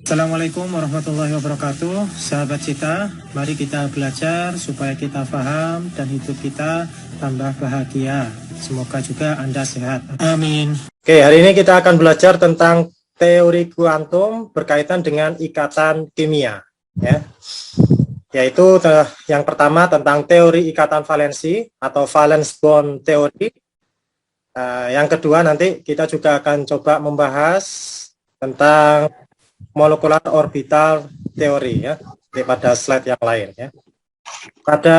Assalamualaikum warahmatullahi wabarakatuh. Sahabat Cita, mari kita belajar supaya kita paham dan hidup kita tambah bahagia. Semoga juga Anda sehat. Amin. Oke, hari ini kita akan belajar tentang teori kuantum berkaitan dengan ikatan kimia, ya. Yaitu yang pertama tentang teori ikatan valensi atau valence bond theory. Yang kedua nanti kita juga akan coba membahas tentang molekular orbital teori, ya, pada slide yang lain, ya. Pada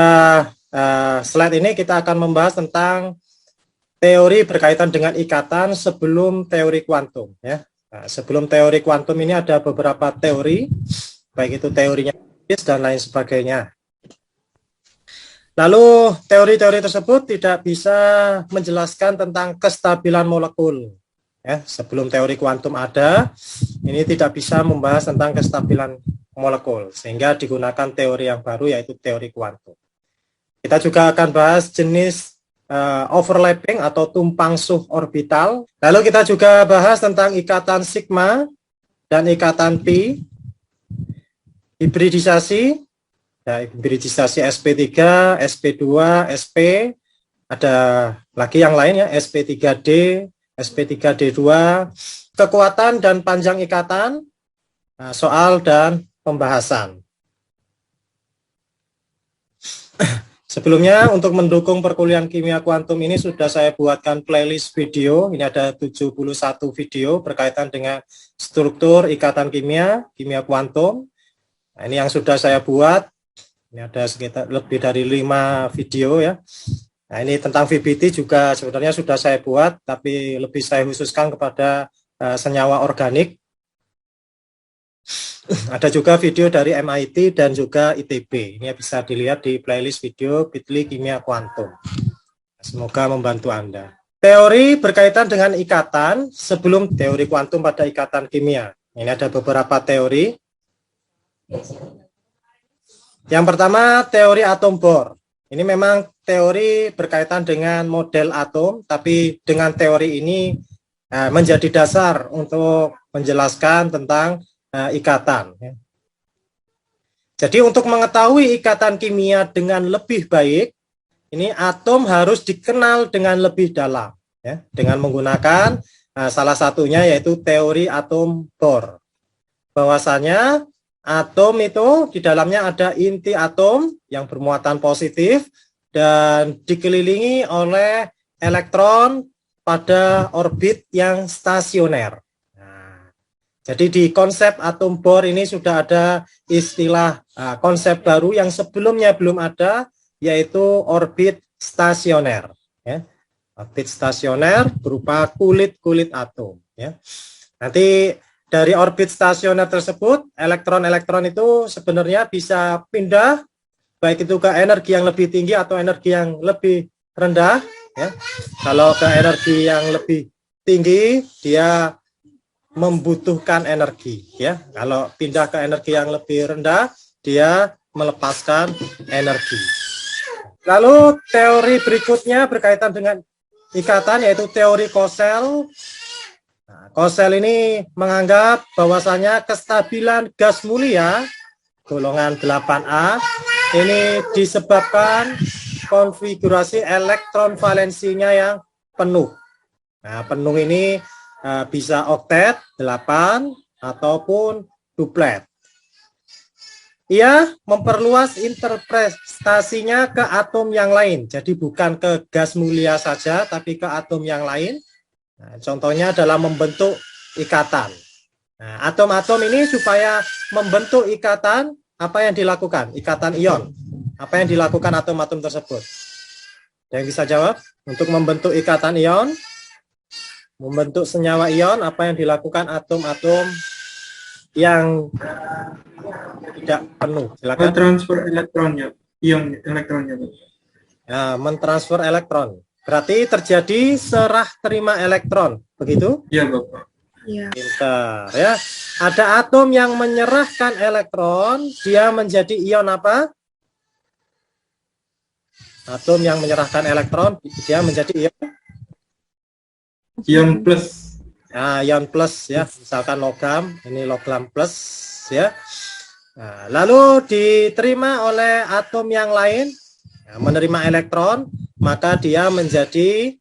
slide ini kita akan membahas tentang teori berkaitan dengan ikatan sebelum teori kuantum, ya. Nah, sebelum teori kuantum ini ada beberapa teori, baik itu teorinya dan lain sebagainya. Lalu teori-teori tersebut tidak bisa menjelaskan tentang kestabilan molekul. Ya, sebelum teori kuantum ada, ini tidak bisa membahas tentang kestabilan molekul, sehingga digunakan teori yang baru yaitu teori kuantum. Kita juga akan bahas jenis overlapping atau tumpang suh orbital. Lalu kita juga bahas tentang ikatan sigma dan ikatan pi, hibridisasi, ya, hibridisasi sp3, sp2, sp, ada lagi yang lain ya, sp3d, sp3d2, kekuatan dan panjang ikatan, soal dan pembahasan. Sebelumnya, untuk mendukung perkuliahan kimia kuantum ini sudah saya buatkan playlist video. Ini ada 71 video berkaitan dengan struktur ikatan kimia, kimia kuantum. Nah, ini yang sudah saya buat. Ini ada sekitar lebih dari 5 video, ya. Nah, ini tentang VBT juga sebenarnya sudah saya buat, tapi lebih saya khususkan kepada senyawa organik. Ada juga video dari MIT dan juga ITB. Ini bisa dilihat di playlist video Bitly Kimia Kuantum. Semoga membantu Anda. Teori berkaitan dengan ikatan sebelum teori kuantum pada ikatan kimia. Ini ada beberapa teori. Yang pertama, teori atom Bohr. Ini memang teori berkaitan dengan model atom, tapi dengan teori ini menjadi dasar untuk menjelaskan tentang ikatan. Jadi untuk mengetahui ikatan kimia dengan lebih baik, ini atom harus dikenal dengan lebih dalam, ya, dengan menggunakan salah satunya yaitu teori atom Bohr. Bahwasanya atom itu di dalamnya ada inti atom yang bermuatan positif dan dikelilingi oleh elektron pada orbit yang stasioner. Nah, jadi di konsep atom Bohr ini sudah ada istilah konsep baru yang sebelumnya belum ada, yaitu orbit stasioner. Ya. Orbit stasioner berupa kulit-kulit atom. Ya. Nanti dari orbit stasioner tersebut, elektron-elektron itu sebenarnya bisa pindah, baik itu ke energi yang lebih tinggi atau energi yang lebih rendah. Ya. Kalau ke energi yang lebih tinggi, dia membutuhkan energi. Ya. Kalau pindah ke energi yang lebih rendah, dia melepaskan energi. Lalu teori berikutnya berkaitan dengan ikatan, yaitu teori Kossel. Nah, Kossel ini menganggap bahwasanya kestabilan gas mulia golongan 8A ini disebabkan konfigurasi elektron valensinya yang penuh. Nah, penuh ini bisa oktet 8 ataupun duplet. Ia memperluas interpretasinya ke atom yang lain, jadi bukan ke gas mulia saja, tapi ke atom yang lain. Nah, contohnya adalah membentuk ikatan. Nah, atom-atom ini supaya membentuk ikatan, apa yang dilakukan? Ikatan ion. Apa yang dilakukan atom-atom tersebut? Yang bisa jawab? Untuk membentuk ikatan ion, membentuk senyawa ion, apa yang dilakukan atom-atom yang tidak penuh? Silakan. Transfer elektronnya, ion elektronnya. Nah, mentransfer elektron. Berarti terjadi serah terima elektron, begitu? Iya, Bapak. Iya. Pintar, ya. Ada atom yang menyerahkan elektron, dia menjadi ion apa? Atom yang menyerahkan elektron, dia menjadi ion Ion plus. Nah, ion plus ya, misalkan logam, ini logam plus ya. Nah, lalu diterima oleh atom yang lain, ya, menerima elektron, maka dia menjadi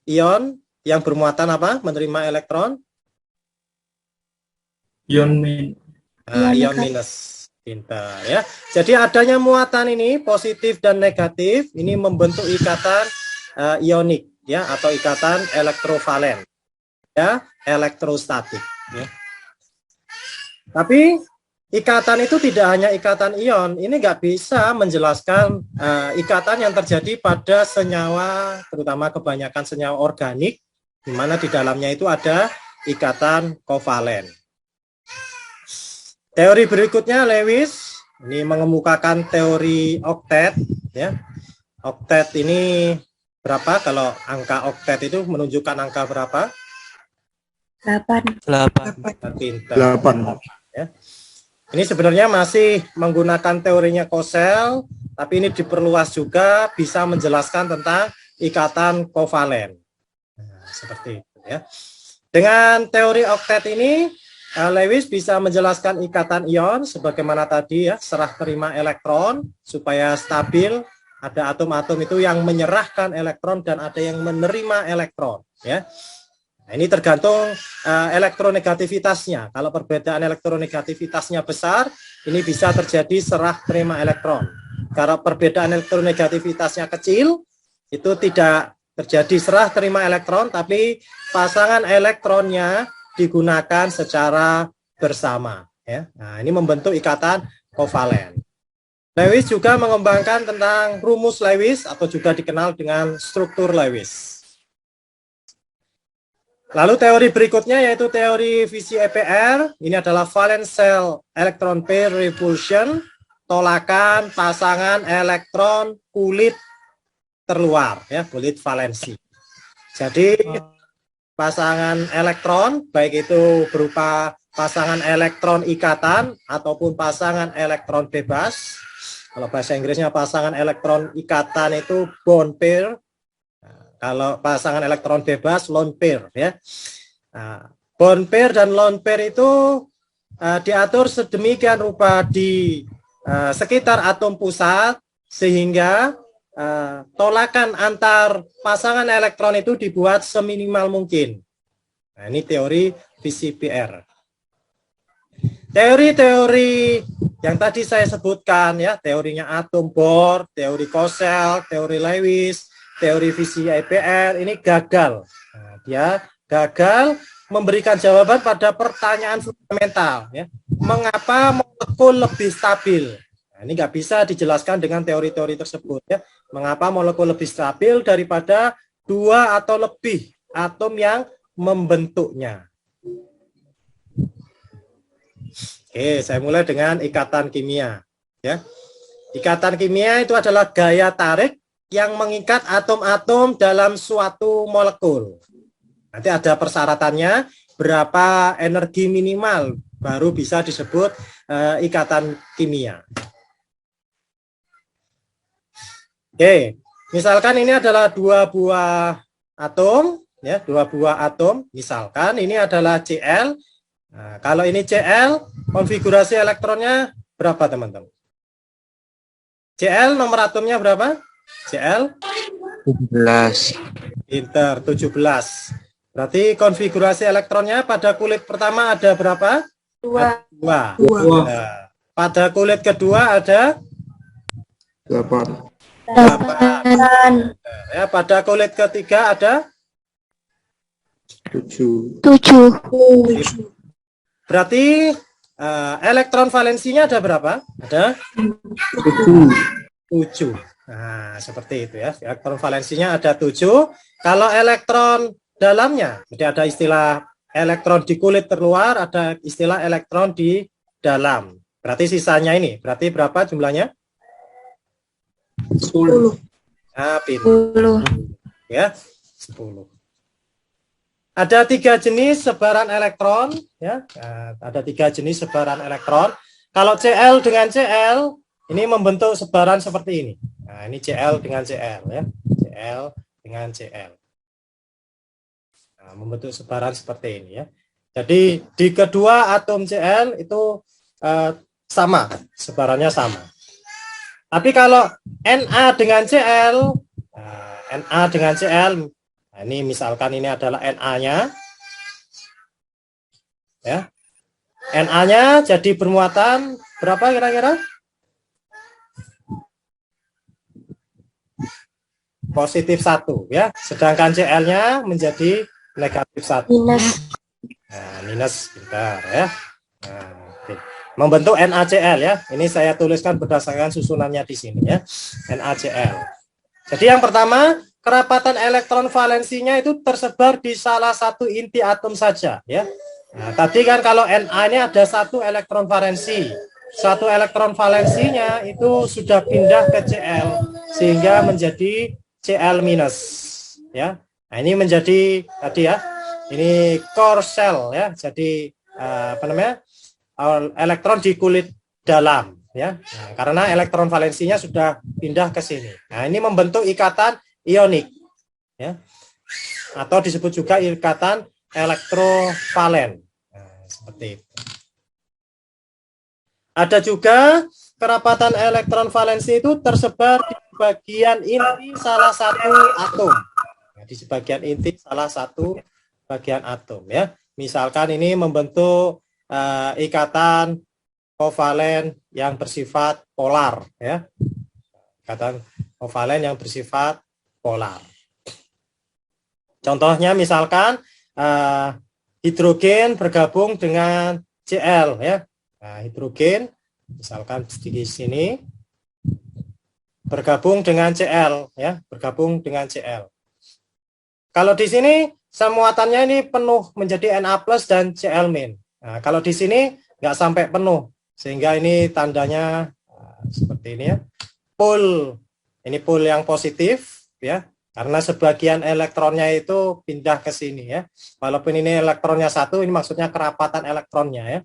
ion yang bermuatan apa? Menerima elektron. Ion min. Nah, ion minus. Pintar ya. Jadi adanya muatan ini positif dan negatif ini membentuk ikatan ionik ya atau ikatan elektrovalen ya, elektrostatik ya. Tapi ikatan itu tidak hanya ikatan ion, ini nggak bisa menjelaskan ikatan yang terjadi pada senyawa, terutama kebanyakan senyawa organik, di mana di dalamnya itu ada ikatan kovalen. Teori berikutnya Lewis ini mengemukakan teori oktet ya. Oktet ini berapa? Kalau angka oktet itu menunjukkan angka berapa? 8. 8. Ya. Ini sebenarnya masih menggunakan teorinya Kossel, tapi ini diperluas juga bisa menjelaskan tentang ikatan kovalen. Nah, seperti itu ya. Dengan teori oktet ini Lewis bisa menjelaskan ikatan ion sebagaimana tadi ya, serah terima elektron supaya stabil, ada atom-atom itu yang menyerahkan elektron dan ada yang menerima elektron ya. Nah, ini tergantung elektronegativitasnya. Kalau perbedaan elektronegativitasnya besar, ini bisa terjadi serah terima elektron. Kalau perbedaan elektronegativitasnya kecil, itu tidak terjadi serah terima elektron, tapi pasangan elektronnya digunakan secara bersama ya. Nah, ini membentuk ikatan kovalen. Lewis juga mengembangkan tentang rumus Lewis atau juga dikenal dengan struktur Lewis. Lalu teori berikutnya yaitu teori fisi EPR. Ini adalah valence shell electron pair repulsion, tolakan pasangan elektron kulit terluar ya, kulit valensi. Jadi pasangan elektron, baik itu berupa pasangan elektron ikatan ataupun pasangan elektron bebas. Kalau bahasa Inggrisnya pasangan elektron ikatan itu bond pair. Nah, kalau pasangan elektron bebas lone pair ya. Nah, bond pair dan lone pair itu diatur sedemikian rupa di sekitar atom pusat sehingga tolakan antar pasangan elektron itu dibuat seminimal mungkin. Nah, ini teori fisi PR. Teori-teori yang tadi saya sebutkan ya, teorinya atom Bohr, teori Kossel, teori Lewis, teori fisi EPR ini gagal. Nah, dia gagal memberikan jawaban pada pertanyaan fundamental ya. Mengapa molekul lebih stabil? Nah, ini nggak bisa dijelaskan dengan teori-teori tersebut ya. Mengapa molekul lebih stabil daripada dua atau lebih atom yang membentuknya? Oke, saya mulai dengan ikatan kimia. Ya, ikatan kimia itu adalah gaya tarik yang mengikat atom-atom dalam suatu molekul. Nanti ada persyaratannya berapa energi minimal baru bisa disebut ikatan kimia. Oke, misalkan ini adalah dua buah atom, ya, dua buah atom. Misalkan ini adalah Cl. Nah, kalau ini Cl, konfigurasi elektronnya berapa, teman-teman? Cl nomor atomnya berapa? Cl 17. Pinter, 17. Berarti konfigurasi elektronnya pada kulit pertama ada berapa? 2. 2. Nah, pada kulit kedua ada 8. 8. ya, pada kulit ketiga ada 7. 7. berarti elektron valensinya ada berapa? Ada 7. Nah, seperti itu ya. Elektron valensinya ada 7. Kalau elektron dalamnya, jadi ada istilah elektron di kulit terluar, ada istilah elektron di dalam. Berarti sisanya ini, berarti berapa jumlahnya? 10. Nah, 10. Ya, 10. Ada 3 jenis sebaran elektron, ya. Nah, ada 3 jenis sebaran elektron. Kalau Cl dengan Cl, ini membentuk sebaran seperti ini. Nah, ini Cl dengan Cl, ya. Cl dengan Cl. Nah, membentuk sebaran seperti ini ya. Jadi di kedua atom Cl itu sama, sebarannya sama. Tapi kalau Na dengan Cl, Na dengan Cl, nah ini misalkan ini adalah Na-nya, ya. Na-nya jadi bermuatan berapa kira-kira? Positif 1 ya. Sedangkan Cl-nya menjadi negatif 1. Minus. Nah, minus bentar ya. Nah, oke. Membentuk NaCl ya. Ini saya tuliskan berdasarkan susunannya di sini ya. NaCl. Jadi yang pertama, kerapatan elektron valensinya itu tersebar di salah satu inti atom saja ya. Nah, tadi kan kalau Na ini ada satu elektron valensi. Satu elektron valensinya itu sudah pindah ke Cl sehingga menjadi Cl minus ya. Nah, ini menjadi tadi ya. Ini core shell ya. Jadi apa namanya? Elektron di kulit dalam ya. Nah, karena elektron valensinya sudah pindah ke sini. Nah, ini membentuk ikatan ionik ya. Atau disebut juga ikatan elektrovalen. Nah, seperti itu. Ada juga kerapatan elektron valensi itu tersebar di bagian inti salah satu atom. Nah, di sebagian inti salah satu bagian atom ya. Misalkan ini membentuk ikatan kovalen yang bersifat polar ya. Ikatan kovalen yang bersifat polar. Contohnya misalkan hidrogen bergabung dengan Cl ya. Nah, hidrogen misalkan di sini bergabung dengan Cl ya, bergabung dengan Cl. Kalau di sini semuatannya ini penuh menjadi Na+ dan Cl-. Nah, kalau di sini nggak sampai penuh, sehingga ini tandanya seperti ini ya. Pol, ini pol yang positif ya, karena sebagian elektronnya itu pindah ke sini ya. Walaupun ini elektronnya satu, ini maksudnya kerapatan elektronnya ya.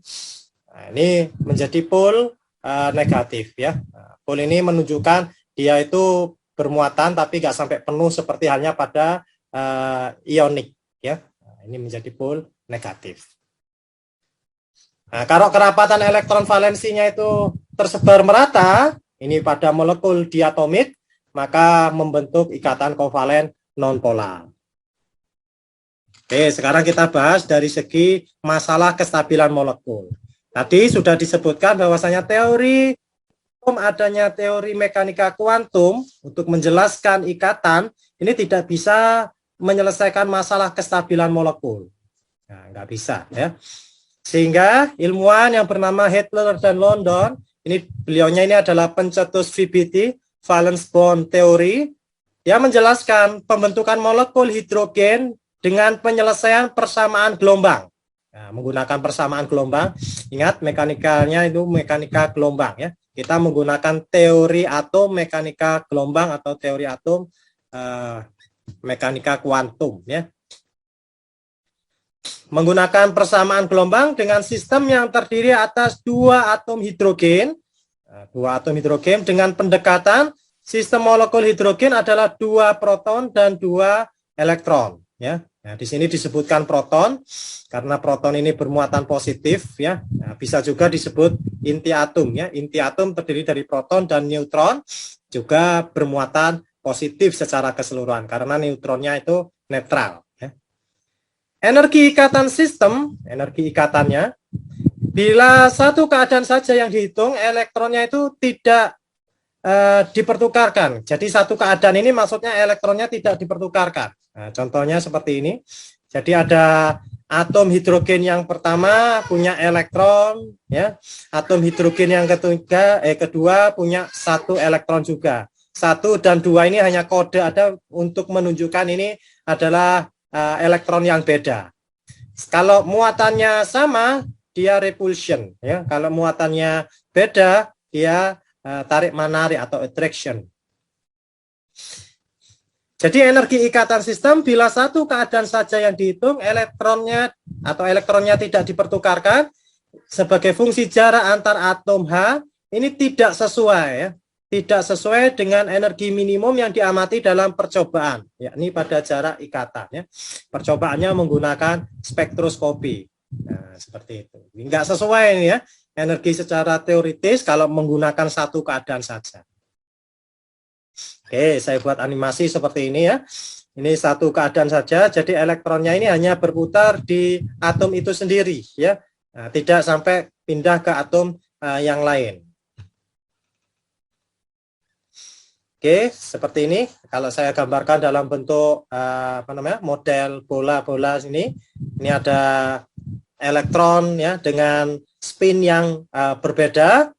Nah, ini menjadi pol negatif ya. Nah, pol ini menunjukkan dia itu bermuatan tapi nggak sampai penuh seperti halnya pada ionik ya. Nah, ini menjadi pol negatif. Nah, kalau kerapatan elektron valensinya itu tersebar merata, ini pada molekul diatomik, maka membentuk ikatan kovalen nonpolar. Oke, sekarang kita bahas dari segi masalah kestabilan molekul. Tadi sudah disebutkan bahwasanya teori adanya teori mekanika kuantum untuk menjelaskan ikatan ini tidak bisa menyelesaikan masalah kestabilan molekul. Nah, nggak bisa ya. Sehingga ilmuwan yang bernama Hitler dan London, ini beliaunya ini adalah pencetus VBT, valence bond theory, dia menjelaskan pembentukan molekul hidrogen dengan penyelesaian persamaan gelombang. Nah, menggunakan persamaan gelombang, ingat mekanikanya itu mekanika gelombang ya. Kita menggunakan teori atom mekanika gelombang atau teori atom mekanika kuantum ya. Menggunakan persamaan gelombang dengan sistem yang terdiri atas dua atom hidrogen. Dua atom hidrogen dengan pendekatan sistem molekul hidrogen adalah dua proton dan dua elektron ya. Nah, di sini disebutkan proton karena proton ini bermuatan positif ya. Nah, bisa juga disebut inti atom ya. Inti atom terdiri dari proton dan neutron juga bermuatan positif secara keseluruhan karena neutronnya itu netral ya. Energi ikatan sistem, energi ikatannya bila satu keadaan saja yang dihitung elektronnya itu tidak dipertukarkan. Jadi satu keadaan ini maksudnya elektronnya tidak dipertukarkan. Nah, contohnya seperti ini. Jadi ada atom hidrogen yang pertama punya elektron, ya. Atom hidrogen yang kedua punya satu elektron juga. 1 dan 2 ini hanya kode ada untuk menunjukkan ini adalah elektron yang beda. Kalau muatannya sama, dia repulsion, ya. Kalau muatannya beda, dia tarik menarik atau attraction. Jadi energi ikatan sistem bila satu keadaan saja yang dihitung elektronnya atau elektronnya tidak dipertukarkan sebagai fungsi jarak antar atom H ini tidak sesuai ya. tidak sesuai dengan energi minimum yang diamati dalam percobaan, yakni pada jarak ikatan. Ya. Percobaannya menggunakan spektroskopi. Nah, seperti itu. Enggak sesuai ini ya, energi secara teoritis kalau menggunakan satu keadaan saja. Oke, saya buat animasi seperti ini ya. Ini satu keadaan saja, jadi elektronnya ini hanya berputar di atom itu sendiri, ya, nah, tidak sampai pindah ke atom yang lain. Oke, seperti ini. Kalau saya gambarkan dalam bentuk model bola-bola ini ada elektron ya dengan spin yang berbeda,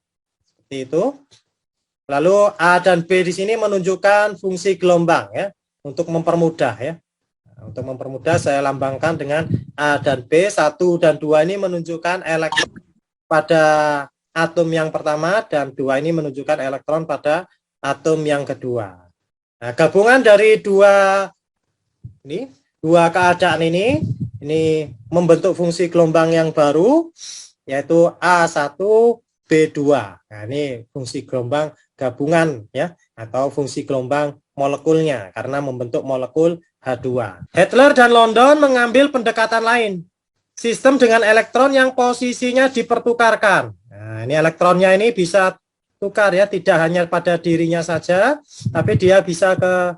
seperti itu. Lalu A dan B di sini menunjukkan fungsi gelombang ya. Untuk mempermudah ya. Untuk mempermudah saya lambangkan dengan A dan B, 1 dan 2 ini menunjukkan elektron pada atom yang pertama dan 2 ini menunjukkan elektron pada atom yang kedua. Nah, gabungan dari dua keadaan ini membentuk fungsi gelombang yang baru yaitu A1 B2. Nah, ini fungsi gelombang gabungan ya atau fungsi gelombang molekulnya karena membentuk molekul H2. Hitler dan London mengambil pendekatan lain. Sistem dengan elektron yang posisinya dipertukarkan. Nah, ini elektronnya ini bisa tukar ya, tidak hanya pada dirinya saja, tapi dia bisa ke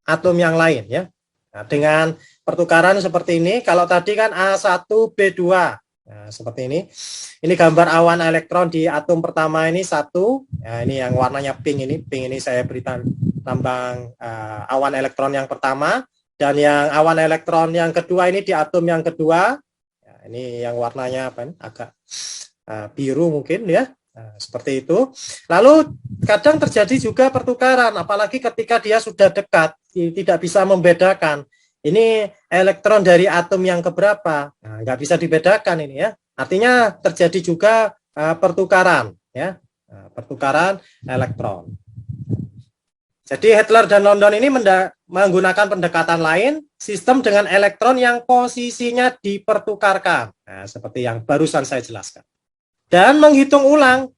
atom yang lain ya. Nah, dengan pertukaran seperti ini, kalau tadi kan A1B2. Nah, seperti ini. Ini gambar awan elektron di atom pertama ini 1. Nah, ini yang warnanya pink ini saya beri lambang awan elektron yang pertama, dan yang awan elektron yang kedua ini di atom yang kedua. Nah, ini yang warnanya apa ini? Agak biru mungkin ya. Nah, seperti itu. Lalu kadang terjadi juga pertukaran, apalagi ketika dia sudah dekat, tidak bisa membedakan. Ini elektron dari atom yang keberapa, nah, nggak bisa dibedakan ini ya. Artinya terjadi juga pertukaran ya, pertukaran elektron. Jadi Hitler dan London ini menggunakan pendekatan lain, sistem dengan elektron yang posisinya dipertukarkan. Nah, seperti yang barusan saya jelaskan. Dan menghitung ulang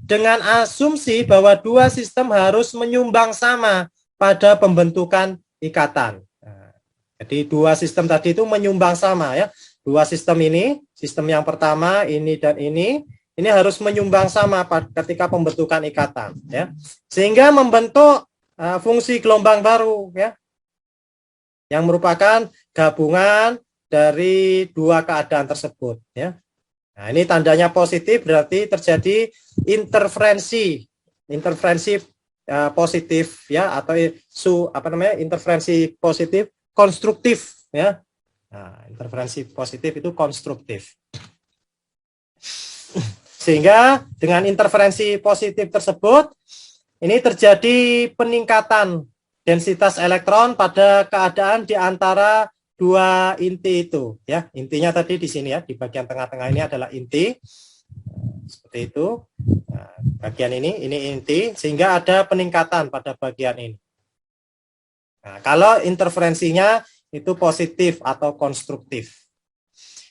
dengan asumsi bahwa dua sistem harus menyumbang sama pada pembentukan ikatan. Nah, jadi dua sistem tadi itu menyumbang sama ya. Dua sistem ini, sistem yang pertama ini dan ini harus menyumbang sama ketika pembentukan ikatan ya. Sehingga membentuk fungsi gelombang baru ya. Yang merupakan gabungan dari dua keadaan tersebut ya. Nah, ini tandanya positif berarti terjadi interferensi positif ya, atau interferensi positif konstruktif ya. Nah, interferensi positif itu konstruktif. Sehingga dengan interferensi positif tersebut ini terjadi peningkatan densitas elektron pada keadaan di antara dua inti itu ya. Intinya tadi di sini ya, di bagian tengah-tengah ini adalah inti. Seperti itu. Nah, bagian ini inti, sehingga ada peningkatan pada bagian ini. Nah, kalau interferensinya itu positif atau konstruktif.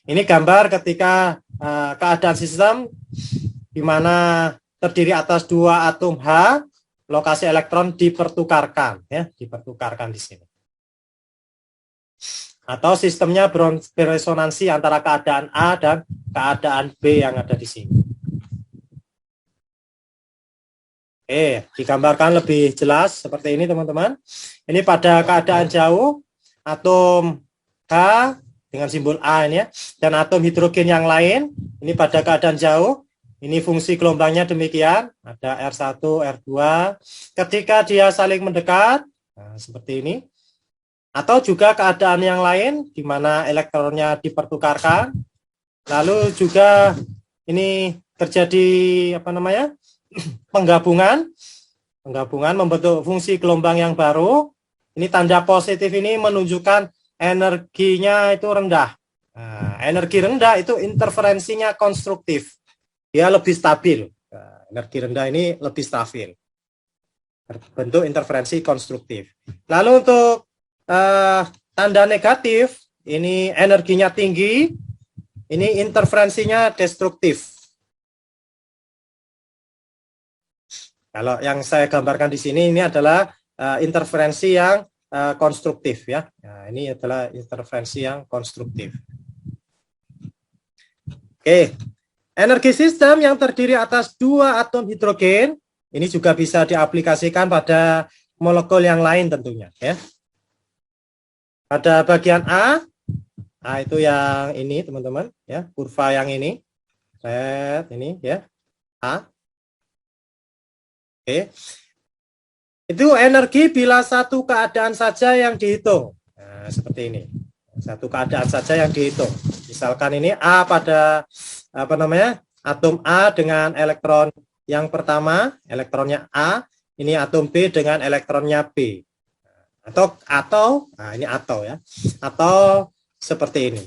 Ini gambar ketika keadaan sistem di mana terdiri atas dua atom H, lokasi elektron dipertukarkan ya, dipertukarkan di sini. Atau sistemnya beresonansi antara keadaan A dan keadaan B yang ada di sini. Oke, digambarkan lebih jelas seperti ini teman-teman. Ini pada keadaan jauh, atom H dengan simbol A ini ya, dan atom hidrogen yang lain, ini pada keadaan jauh, ini fungsi gelombangnya demikian, ada R1, R2, ketika dia saling mendekat, nah, seperti ini, atau juga keadaan yang lain, di mana elektronnya dipertukarkan, lalu juga ini terjadi penggabungan membentuk fungsi gelombang yang baru. Ini tanda positif ini menunjukkan energinya itu rendah. Nah, energi rendah itu interferensinya konstruktif, dia lebih stabil. Nah, energi rendah ini lebih stabil, bentuk interferensi konstruktif. Lalu untuk tanda negatif, ini energinya tinggi, ini interferensinya destruktif. Kalau yang saya gambarkan di sini ini adalah interferensi yang konstruktif ya. Nah, ini adalah interferensi yang konstruktif. Oke. Energi sistem yang terdiri atas 2 atom hidrogen ini juga bisa diaplikasikan pada molekul yang lain tentunya ya. Pada bagian A itu yang ini teman-teman ya, kurva yang ini. Ini ya. A. Oke. Itu energi bila satu keadaan saja yang dihitung. Nah, seperti ini. Satu keadaan saja yang dihitung. Misalkan ini A pada atom A dengan elektron yang pertama, elektronnya A, ini atom B dengan elektronnya B. Ini ya. Atau seperti ini.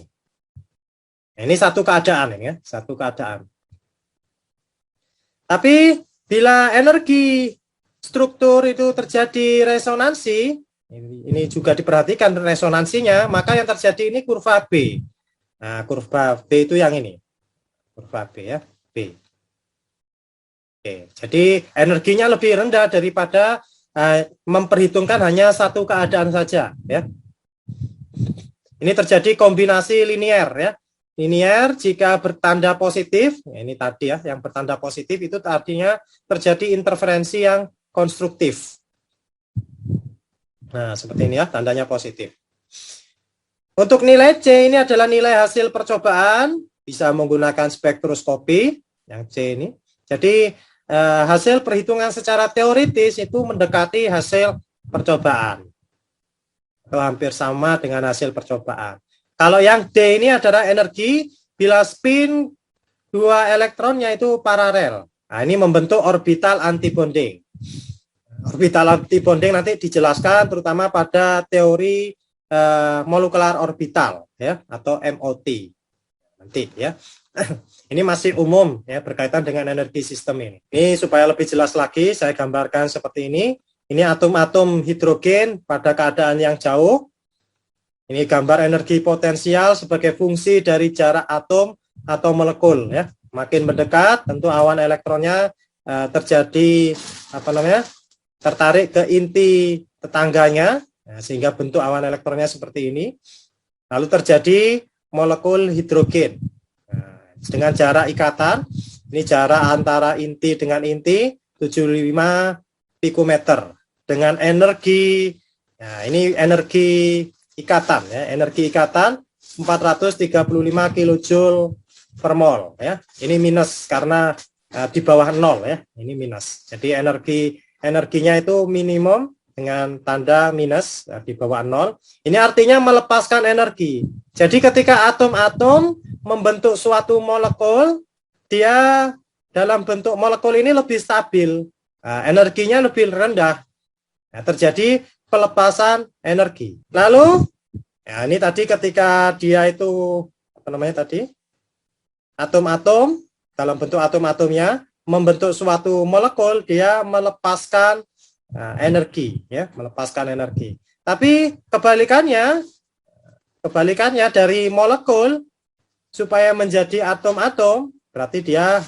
Ini satu keadaan ya, satu keadaan. Tapi bila energi struktur itu terjadi resonansi, ini juga diperhatikan resonansinya, maka yang terjadi ini kurva B. Nah, kurva B itu yang ini. Kurva B ya, B. Oke, jadi energinya lebih rendah daripada memperhitungkan hanya satu keadaan saja ya. Ini terjadi kombinasi linier ya. Linier jika bertanda positif, ya ini tadi ya, yang bertanda positif itu artinya terjadi interferensi yang konstruktif. Nah, seperti ini ya, tandanya positif. Untuk nilai C ini adalah nilai hasil percobaan, bisa menggunakan spektroskopi, yang C ini. Jadi, hasil perhitungan secara teoritis itu mendekati hasil percobaan. Atau hampir sama dengan hasil percobaan. Kalau yang D ini adalah energi bila spin 2 elektronnya itu paralel. Nah, ini membentuk orbital antibonding. Orbital antibonding nanti dijelaskan terutama pada teori molekular orbital ya, atau MOT. Nanti ya. Ini masih umum ya, berkaitan dengan energi sistem ini. Ini supaya lebih jelas lagi saya gambarkan seperti ini. Ini atom-atom hidrogen pada keadaan yang jauh. Ini gambar energi potensial sebagai fungsi dari jarak atom atau molekul ya. Makin mendekat tentu awan elektronnya terjadi tertarik ke inti tetangganya sehingga bentuk awan elektronnya seperti ini. Lalu terjadi molekul hidrogen. Dengan jarak ikatan, ini jarak antara inti dengan inti 75 pikometer dengan energi, nah ini energi ikatan ya, energi ikatan 435 kilojoule per mol ya. Ini minus karena di bawah 0 ya, ini minus. Jadi energinya itu minimum dengan tanda minus di bawah 0. Ini artinya melepaskan energi. Jadi ketika atom-atom membentuk suatu molekul, dia dalam bentuk molekul ini lebih stabil, energinya lebih rendah. Nah, terjadi pelepasan energi. Lalu, ya ini tadi ketika dia itu atom-atom dalam bentuk atom-atomnya membentuk suatu molekul, dia melepaskan energi, ya, melepaskan energi. Tapi kebalikannya dari molekul supaya menjadi atom-atom, berarti dia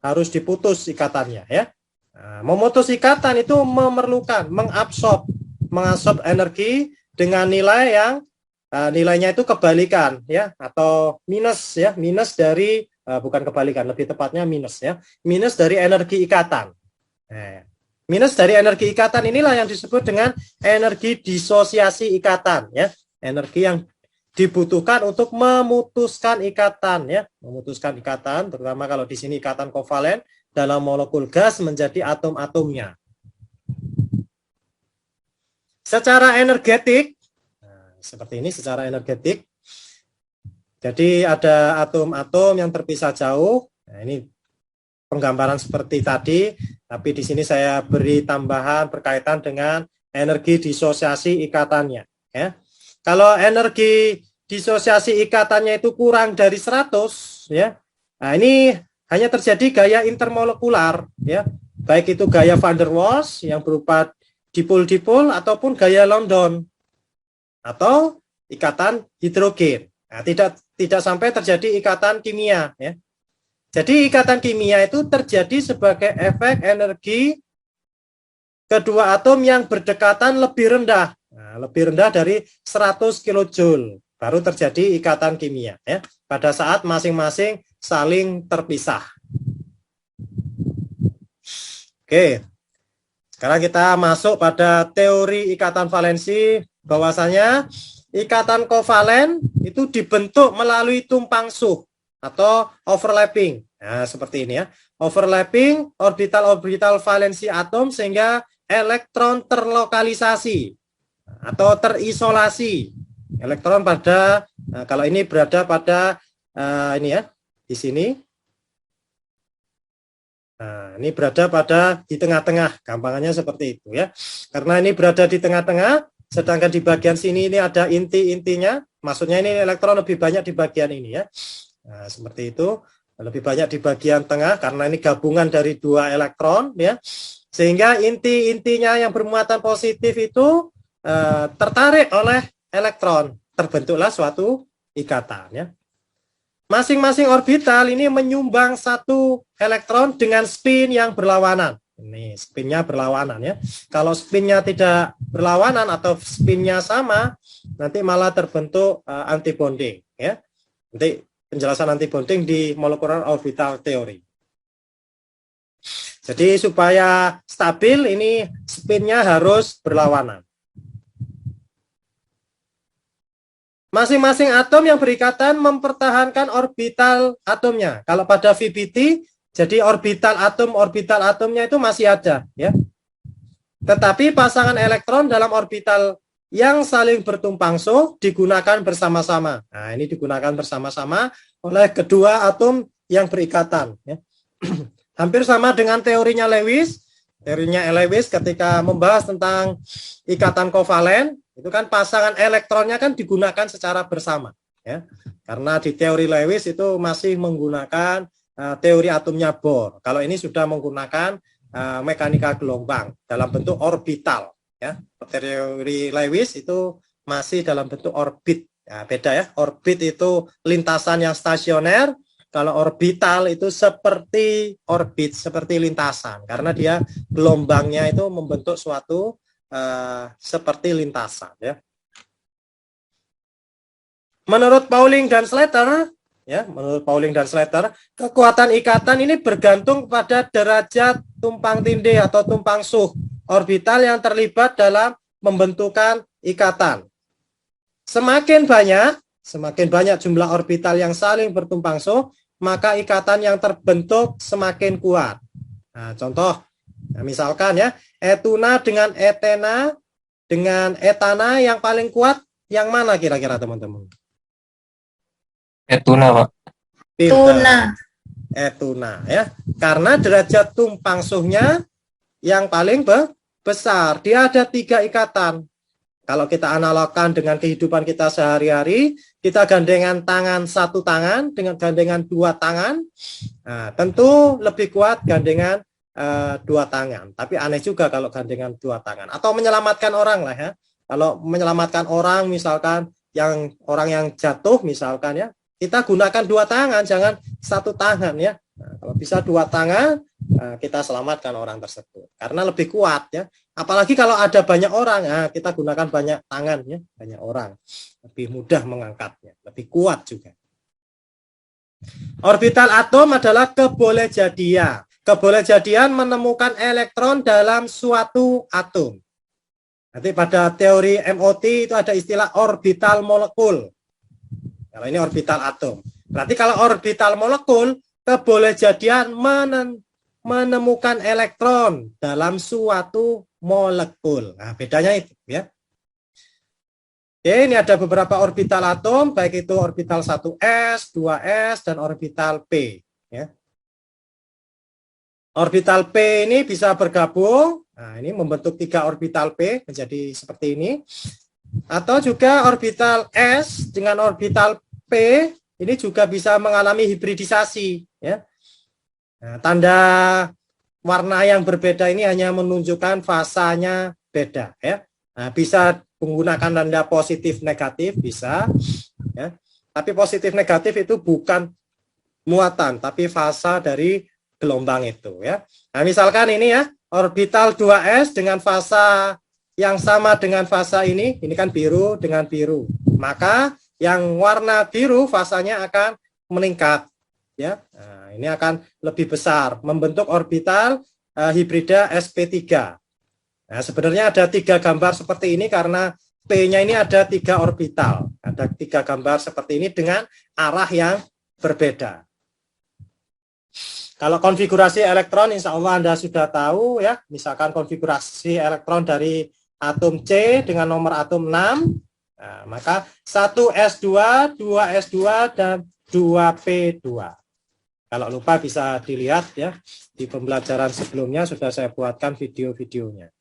harus diputus ikatannya ya. Nah, memutus ikatan itu memerlukan mengabsorb energi dengan nilai yang nilainya itu kebalikan ya, atau minus ya, minus dari bukan kebalikan, lebih tepatnya minus ya, minus dari energi ikatan. Nah, minus dari energi ikatan inilah yang disebut dengan energi disosiasi ikatan ya, energi yang dibutuhkan untuk memutuskan ikatan ya, memutuskan ikatan, terutama kalau di sini ikatan kovalen dalam molekul gas menjadi atom-atomnya. Secara energetik, seperti ini secara energetik. Jadi ada atom-atom yang terpisah jauh. Nah, ini penggambaran seperti tadi, tapi di sini saya beri tambahan berkaitan dengan energi disosiasi ikatannya ya. Kalau energi disosiasi ikatannya itu kurang dari 100 ya. Nah, ini hanya terjadi gaya intermolekular ya. Baik itu gaya van der Waals yang berupa dipol-dipol ataupun gaya London atau ikatan hidrogen. Nah, tidak sampai terjadi ikatan kimia ya. Jadi ikatan kimia itu terjadi sebagai efek energi kedua atom yang berdekatan lebih rendah. Nah, lebih rendah dari 100 kilojoule baru terjadi ikatan kimia ya. Pada saat masing-masing saling terpisah. Oke. Sekarang kita masuk pada teori ikatan valensi, bahwasanya ikatan kovalen itu dibentuk melalui tumpang suh atau overlapping. Nah, seperti ini ya. Overlapping orbital-orbital valensi atom sehingga elektron terlokalisasi atau terisolasi. Elektron pada kalau ini berada pada ini ya, di sini. Nah, ini berada pada di tengah-tengah, gampangannya seperti itu ya. Karena ini berada di tengah-tengah, sedangkan di bagian sini ini ada inti-intinya, maksudnya ini elektron lebih banyak di bagian ini ya. Nah, seperti itu, lebih banyak di bagian tengah karena ini gabungan dari dua elektron ya. Sehingga inti-intinya yang bermuatan positif itu tertarik oleh elektron, terbentuklah suatu ikatan ya. Masing-masing orbital ini menyumbang satu elektron dengan spin yang berlawanan. Ini spinnya berlawanan ya. Kalau spinnya tidak berlawanan atau spinnya sama, nanti malah terbentuk antibonding ya. Nanti penjelasan antibonding di molekular orbital theory. Jadi supaya stabil ini spinnya harus berlawanan. Masing-masing atom yang berikatan mempertahankan orbital atomnya. Kalau pada VBT, jadi orbital atomnya itu masih ada, ya. Tetapi pasangan elektron dalam orbital yang saling bertumpang suh digunakan bersama-sama. Nah, ini digunakan bersama-sama oleh kedua atom yang berikatan. Ya. Hampir sama dengan teorinya Lewis. Teorinya Lewis ketika membahas tentang ikatan kovalen. Itu kan pasangan elektronnya kan digunakan secara bersama ya. Karena di teori Lewis itu masih menggunakan teori atomnya Bohr. Kalau ini sudah menggunakan mekanika gelombang dalam bentuk orbital ya. Teori Lewis itu masih dalam bentuk orbit. Ya, beda ya. Orbit itu lintasan yang stasioner, kalau orbital itu seperti orbit, seperti lintasan karena dia gelombangnya itu membentuk suatu seperti lintasan ya. Menurut Pauling dan Slater ya, menurut Pauling dan Slater, kekuatan ikatan ini bergantung pada derajat tumpang tindih atau tumpang suh orbital yang terlibat dalam pembentukan ikatan. Semakin banyak jumlah orbital yang saling bertumpang suh, maka ikatan yang terbentuk semakin kuat. Nah, contoh nah, misalkan ya, etuna dengan etena dengan etana yang paling kuat yang mana kira-kira teman-teman? Etuna, Pak. Tuna. Etuna ya. Karena derajat tumpang suhnya yang paling besar. Dia ada 3 ikatan. Kalau kita analogkan dengan kehidupan kita sehari-hari, kita gandengan tangan 1 tangan dengan gandengan 2 tangan. Nah, tentu lebih kuat gandengan 2 tangan, tapi aneh juga kalau gandengan 2 tangan. Atau menyelamatkan orang lah ya. Kalau menyelamatkan orang, misalkan orang yang jatuh, misalkan ya, kita gunakan 2 tangan, jangan 1 tangan ya. Nah, kalau bisa 2 tangan, kita selamatkan orang tersebut. Karena lebih kuat ya. Apalagi kalau ada banyak orang, kita gunakan banyak tangan ya, banyak orang, lebih mudah mengangkatnya, lebih kuat juga. Orbital atom adalah kebolehjadian. Kebolehjadian menemukan elektron dalam suatu atom. Nanti pada teori MOT itu ada istilah orbital molekul. Kalau ini orbital atom. Berarti kalau orbital molekul, kebolehjadian menemukan elektron dalam suatu molekul. Nah, bedanya itu ya. Oke, ini ada beberapa orbital atom, baik itu orbital 1s, 2s, dan orbital p. Ya. Orbital P ini bisa bergabung, nah ini membentuk 3 orbital P menjadi seperti ini. Atau juga orbital S dengan orbital P ini juga bisa mengalami hibridisasi. Ya. Nah, tanda warna yang berbeda ini hanya menunjukkan fasanya beda. Ya. Nah, bisa menggunakan tanda positif negatif, bisa. Ya. Tapi positif negatif itu bukan muatan, tapi fasa dari gelombang itu ya. Nah, misalkan ini ya, orbital 2s dengan fasa yang sama dengan fasa ini kan biru dengan biru. Maka yang warna biru fasanya akan meningkat, ya. Nah, ini akan lebih besar, membentuk orbital hibrida sp3. Nah, sebenarnya ada 3 gambar seperti ini karena P-nya ini ada 3 orbital, ada 3 gambar seperti ini dengan arah yang berbeda. Kalau konfigurasi elektron, insya Allah Anda sudah tahu ya, misalkan konfigurasi elektron dari atom C dengan nomor atom 6, nah, maka 1s2, 2s2, dan 2p2. Kalau lupa bisa dilihat ya, di pembelajaran sebelumnya sudah saya buatkan video-videonya.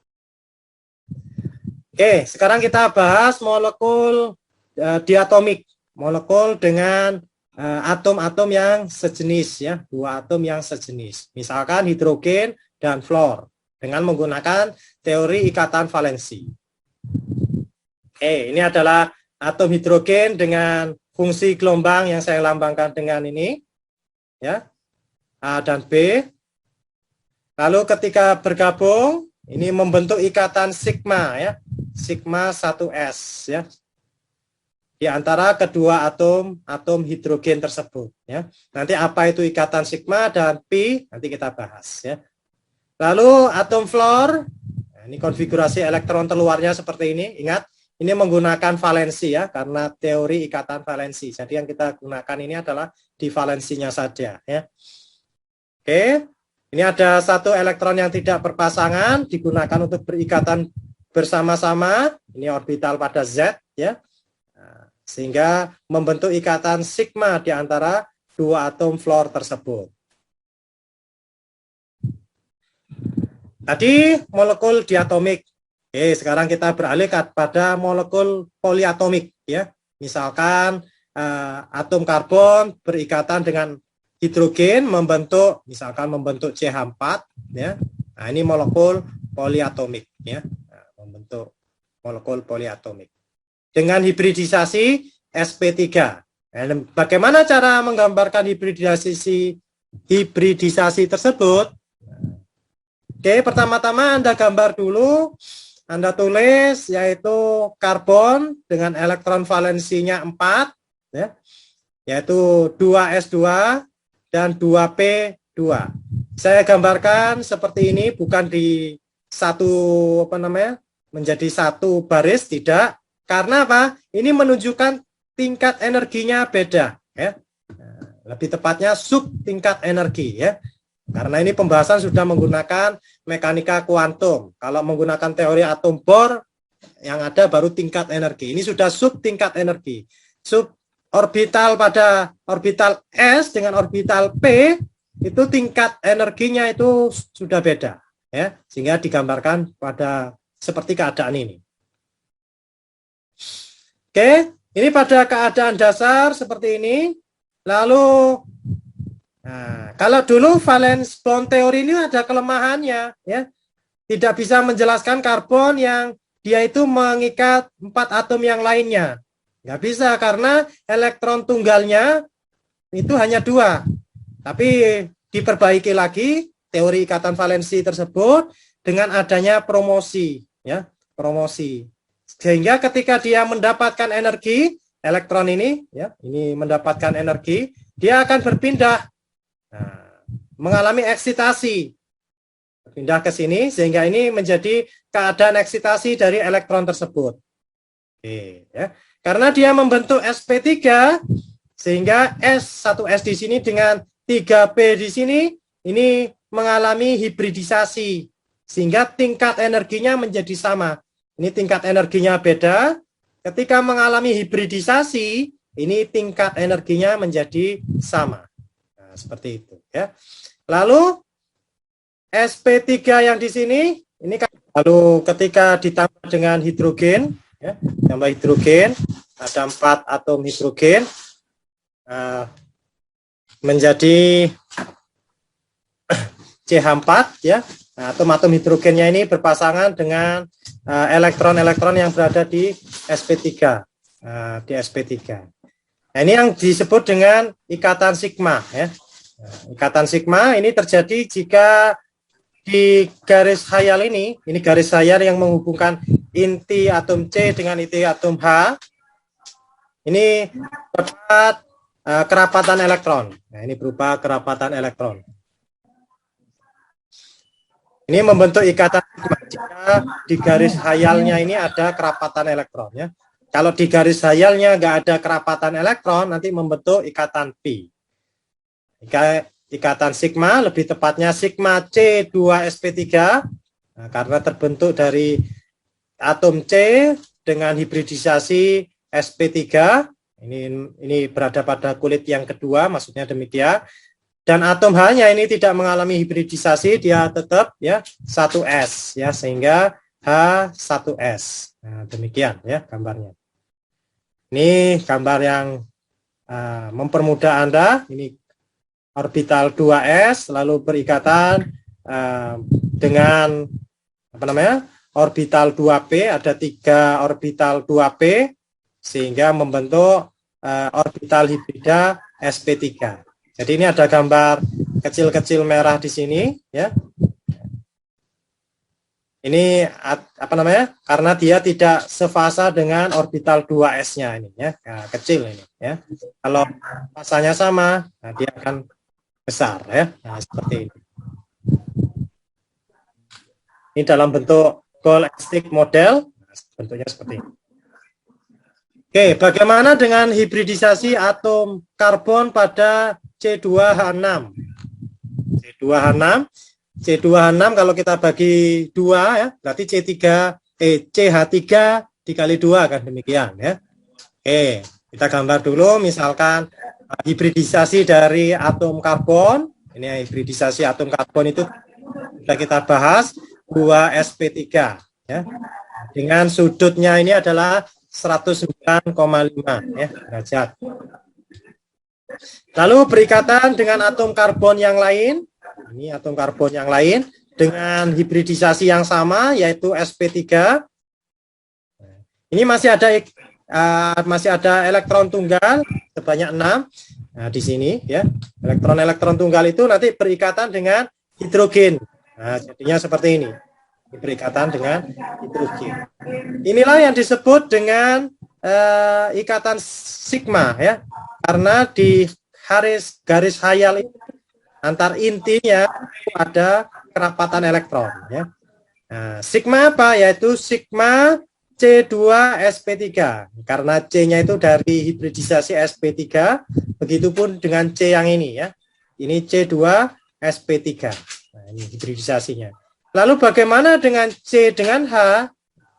Oke, sekarang kita bahas molekul diatomik, molekul dengan atom-atom yang sejenis ya, 2 atom yang sejenis. Misalkan hidrogen dan fluor dengan menggunakan teori ikatan valensi. Oke, ini adalah atom hidrogen dengan fungsi gelombang yang saya lambangkan dengan ini, ya, A dan B. Lalu ketika bergabung, ini membentuk ikatan sigma, ya, sigma 1s, ya, di antara kedua atom hidrogen tersebut, ya. Nanti apa itu ikatan sigma dan pi nanti kita bahas, ya. Lalu atom fluor, nah, ini konfigurasi elektron terluarnya seperti ini. Ingat, ini menggunakan valensi ya, karena teori ikatan valensi. Jadi yang kita gunakan ini adalah di valensinya saja, ya. Oke, ini ada 1 elektron yang tidak berpasangan digunakan untuk berikatan bersama-sama. Ini orbital pada Z, ya. Nah, sehingga membentuk ikatan sigma di antara 2 atom fluor tersebut. Tadi molekul diatomik. Oke, sekarang kita beralih pada molekul poliatomik, ya. Misalkan atom karbon berikatan dengan hidrogen misalkan membentuk CH4, ya. Nah, ini molekul poliatomik, ya. Nah, membentuk molekul poliatomik. Dengan hibridisasi sp3. Nah, bagaimana cara menggambarkan hibridisasi tersebut? Oke, pertama-tama Anda gambar dulu, Anda tulis yaitu karbon dengan elektron valensinya 4, ya, yaitu 2s2 dan 2p2. Saya gambarkan seperti ini, bukan di menjadi satu baris, tidak. Karena apa? Ini menunjukkan tingkat energinya beda, ya. Lebih tepatnya sub tingkat energi, ya. Karena ini pembahasan sudah menggunakan mekanika kuantum. Kalau menggunakan teori atom Bohr, yang ada baru tingkat energi. Ini sudah sub tingkat energi. Sub orbital pada orbital S dengan orbital P, itu tingkat energinya itu sudah beda, ya. Sehingga digambarkan pada seperti keadaan ini. Oke, ini pada keadaan dasar seperti ini. Lalu nah, kalau dulu valence bond teori ini ada kelemahannya, ya. Tidak bisa menjelaskan karbon yang dia itu mengikat 4 atom yang lainnya. Nggak bisa karena elektron tunggalnya itu hanya 2. Tapi diperbaiki lagi teori ikatan valensi tersebut dengan adanya promosi, ya, promosi. Sehingga ketika dia mendapatkan energi, elektron ini, ya, ini mendapatkan energi, dia akan berpindah. Nah, mengalami eksitasi, pindah ke sini sehingga ini menjadi keadaan eksitasi dari elektron tersebut. Oke, ya. Karena dia membentuk sp3 sehingga S1s di sini dengan 3p di sini ini mengalami hibridisasi sehingga tingkat energinya menjadi sama. Ini tingkat energinya beda. Ketika mengalami hibridisasi, ini tingkat energinya menjadi sama. Seperti itu, ya. Lalu sp3 yang di sini ini lalu ketika ditambah dengan hidrogen, ya, tambah hidrogen, ada 4 atom hidrogen menjadi CH4, ya. Nah, atom-atom hidrogennya ini berpasangan dengan elektron-elektron yang berada di sp3, di sp3. Nah, ini yang disebut dengan ikatan sigma, ya. Nah, ikatan sigma ini terjadi jika di garis khayal ini garis khayal yang menghubungkan inti atom C dengan inti atom H. Ini terdapat kerapatan elektron. Nah, ini berupa kerapatan elektron. Ini membentuk ikatan jika di garis khayalnya ini ada kerapatan elektron, ya. Kalau di garis khayalnya nggak ada kerapatan elektron, nanti membentuk ikatan pi. Ikatan sigma, lebih tepatnya sigma C2sp3, nah, karena terbentuk dari atom C dengan hibridisasi sp3. Ini berada pada kulit yang kedua, maksudnya demikian. Dan atom H-nya ini tidak mengalami hibridisasi, dia tetap ya 1s, ya, sehingga H1s. Nah, demikian ya gambarnya. Ini gambar yang mempermudah Anda. Ini orbital 2s lalu berikatan dengan apa namanya? Orbital 2p, ada 3 orbital 2p sehingga membentuk orbital hibrida sp3. Jadi ini ada gambar kecil-kecil merah di sini, ya. Ini apa namanya? Karena dia tidak sefasa dengan orbital 2s-nya ini, ya. Nah, kecil ini, ya. Kalau fasanya sama, nah dia akan besar, ya. Nah, seperti ini. Ini dalam bentuk gold stick model, nah, bentuknya seperti ini. Oke, bagaimana dengan hibridisasi atom karbon pada C2H6? C2H6 kalau kita bagi 2 ya, berarti CH3 dikali 2 kan demikian ya. Oke, kita gambar dulu misalkan hibridisasi dari atom karbon. Ini hibridisasi atom karbon itu sudah kita bahas 2sp3 ya. Dengan sudutnya ini adalah 109,5 ya derajat. Lalu berikatan dengan atom karbon yang lain. Ini atom karbon yang lain dengan hibridisasi yang sama yaitu sp3. Ini masih ada elektron tunggal sebanyak 6. Nah, di sini ya. Elektron tunggal itu nanti berikatan dengan hidrogen. Nah, jadinya seperti ini. Berikatan dengan hidrogen. Inilah yang disebut dengan ikatan sigma ya, karena di garis khayal antar intinya ada kerapatan elektron ya. Nah, sigma apa? Yaitu sigma C2sp3 karena C-nya itu dari hibridisasi sp3, begitupun dengan C yang ini ya. Ini C2sp3. Nah, ini hibridisasinya. Lalu bagaimana dengan C dengan H?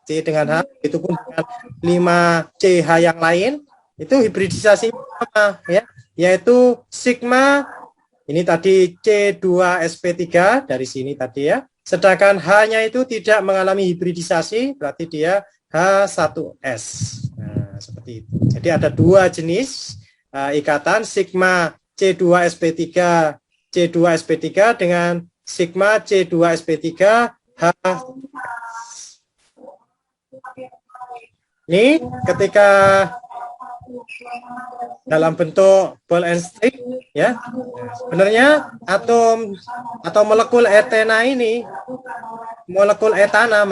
C dengan H, itu pun dengan 5CH yang lain, itu hibridisasi sama, ya, yaitu sigma, ini tadi C2sp3, dari sini tadi ya, sedangkan H-nya itu tidak mengalami hibridisasi, berarti dia H1s. Nah, seperti itu. Jadi ada 2 jenis ikatan, sigma C2sp3 dengan sigma C2sp3 H. Ini ketika dalam bentuk ball and stick ya. Sebenarnya atom atau molekul etana ini, molekul etana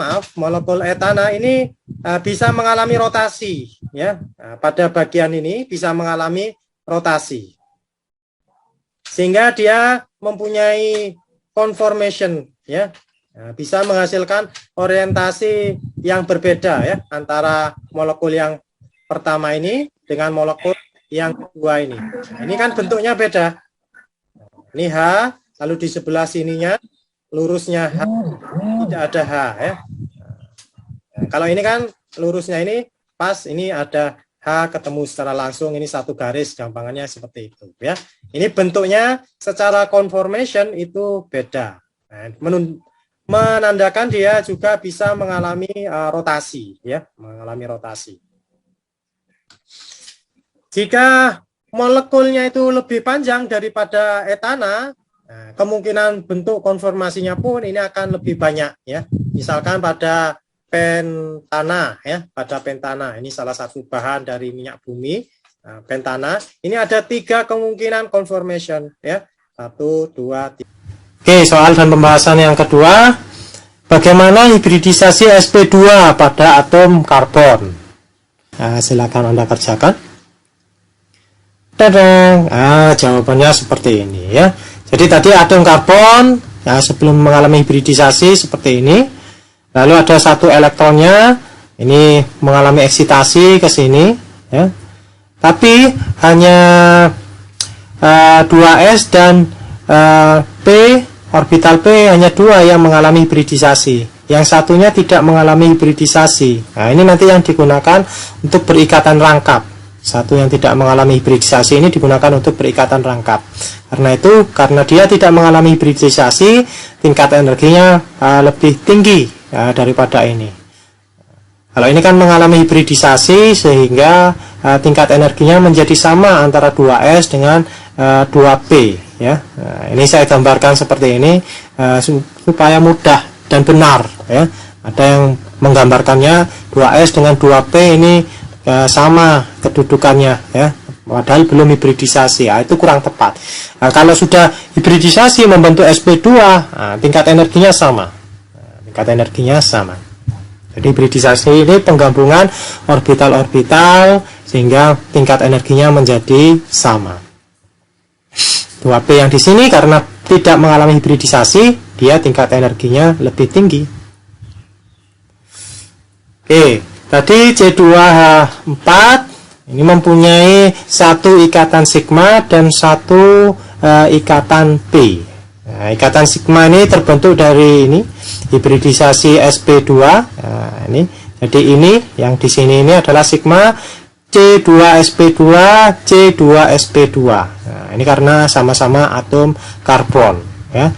ini bisa mengalami rotasi ya. Nah, pada bagian ini bisa mengalami rotasi. Sehingga dia mempunyai conformation ya, bisa menghasilkan orientasi yang berbeda ya antara molekul yang pertama ini dengan molekul yang kedua ini. Ini kan bentuknya beda. Ini H, lalu di sebelah sininya lurusnya H, tidak ada H ya. Nah, kalau ini kan lurusnya ini pas, ini ada H ketemu secara langsung, ini satu garis, gampangannya seperti itu ya. Ini bentuknya secara conformation itu beda. Nah, menandakan dia juga bisa mengalami rotasi ya, mengalami rotasi. Jika molekulnya itu lebih panjang daripada etana, nah, kemungkinan bentuk konformasinya pun ini akan lebih banyak ya. Misalkan pada pentana ya, pada pentana ini salah satu bahan dari minyak bumi. Nah, pentana ini ada 3 kemungkinan conformation ya, 1, 2, 3. Oke, Oke, soal dan pembahasan yang kedua, bagaimana hibridisasi sp2 pada atom karbon? Nah, silakan Anda kerjakan. Tadang. Jawabannya seperti ini ya. Jadi tadi atom karbon ya, sebelum mengalami hibridisasi seperti ini. Lalu ada satu elektronnya ini mengalami eksitasi ke sini ya. Tapi hanya 2s dan P, orbital P hanya 2 yang mengalami hibridisasi. Yang satunya tidak mengalami hibridisasi. Nah, ini nanti yang digunakan untuk berikatan rangkap. Satu yang tidak mengalami hibridisasi ini digunakan untuk berikatan rangkap. Karena itu, karena dia tidak mengalami hibridisasi, tingkat energinya lebih tinggi daripada ini. Kalau ini kan mengalami hibridisasi sehingga tingkat energinya menjadi sama antara 2s dengan 2p ya. Nah, ini saya gambarkan seperti ini supaya mudah dan benar ya. Ada yang menggambarkannya 2s dengan 2p ini sama kedudukannya ya, padahal belum hibridisasi. Itu kurang tepat. Kalau sudah hibridisasi membentuk sp2, tingkat energinya sama. Tingkat energinya sama. Jadi hibridisasi ini penggabungan orbital-orbital sehingga tingkat energinya menjadi sama. 2p yang di sini karena tidak mengalami hibridisasi, dia tingkat energinya lebih tinggi. Oke, tadi C2H4 ini mempunyai satu ikatan sigma dan satu ikatan P. Nah, ikatan sigma ini terbentuk dari ini hibridisasi sp2. Nah, ini jadi ini yang di sini ini adalah sigma C2sp2 C2sp2. Nah, ini karena sama-sama atom karbon ya.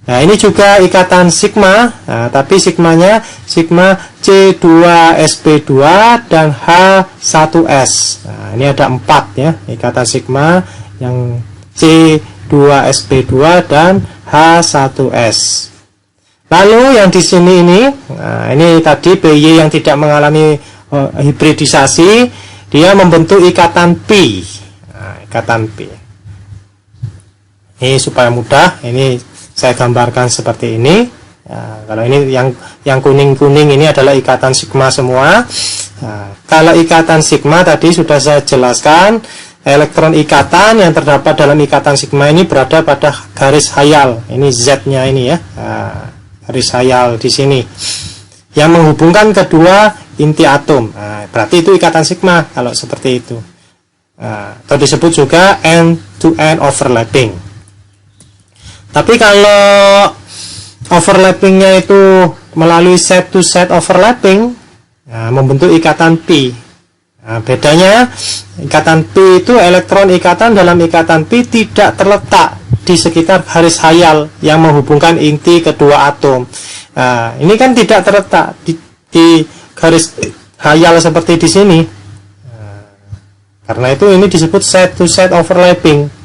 Nah, ini juga ikatan sigma, tapi sigmanya sigma C2sp2 dan H1s. Nah, ini ada 4 ya, ikatan sigma yang C2sp2 dan H1s. Lalu yang di sini ini tadi PY yang tidak mengalami hibridisasi, dia membentuk ikatan P. Nah, ikatan P. Ini supaya mudah, ini saya gambarkan seperti ini. Kalau ini yang kuning-kuning ini adalah ikatan sigma semua. Kalau ikatan sigma tadi sudah saya jelaskan, elektron ikatan yang terdapat dalam ikatan sigma ini berada pada garis hayal. Ini Z-nya ini ya. Garis hayal di sini yang menghubungkan kedua inti atom. Berarti itu ikatan sigma kalau seperti itu. Atau disebut juga end-to-end overlapping. Tapi kalau overlappingnya itu melalui set-to-set overlapping, membentuk ikatan P. Bedanya ikatan P itu elektron ikatan dalam ikatan P tidak terletak di sekitar garis hayal yang menghubungkan inti kedua atom. Ini kan tidak terletak di garis hayal seperti di sini. Karena itu ini disebut set-to-set overlapping.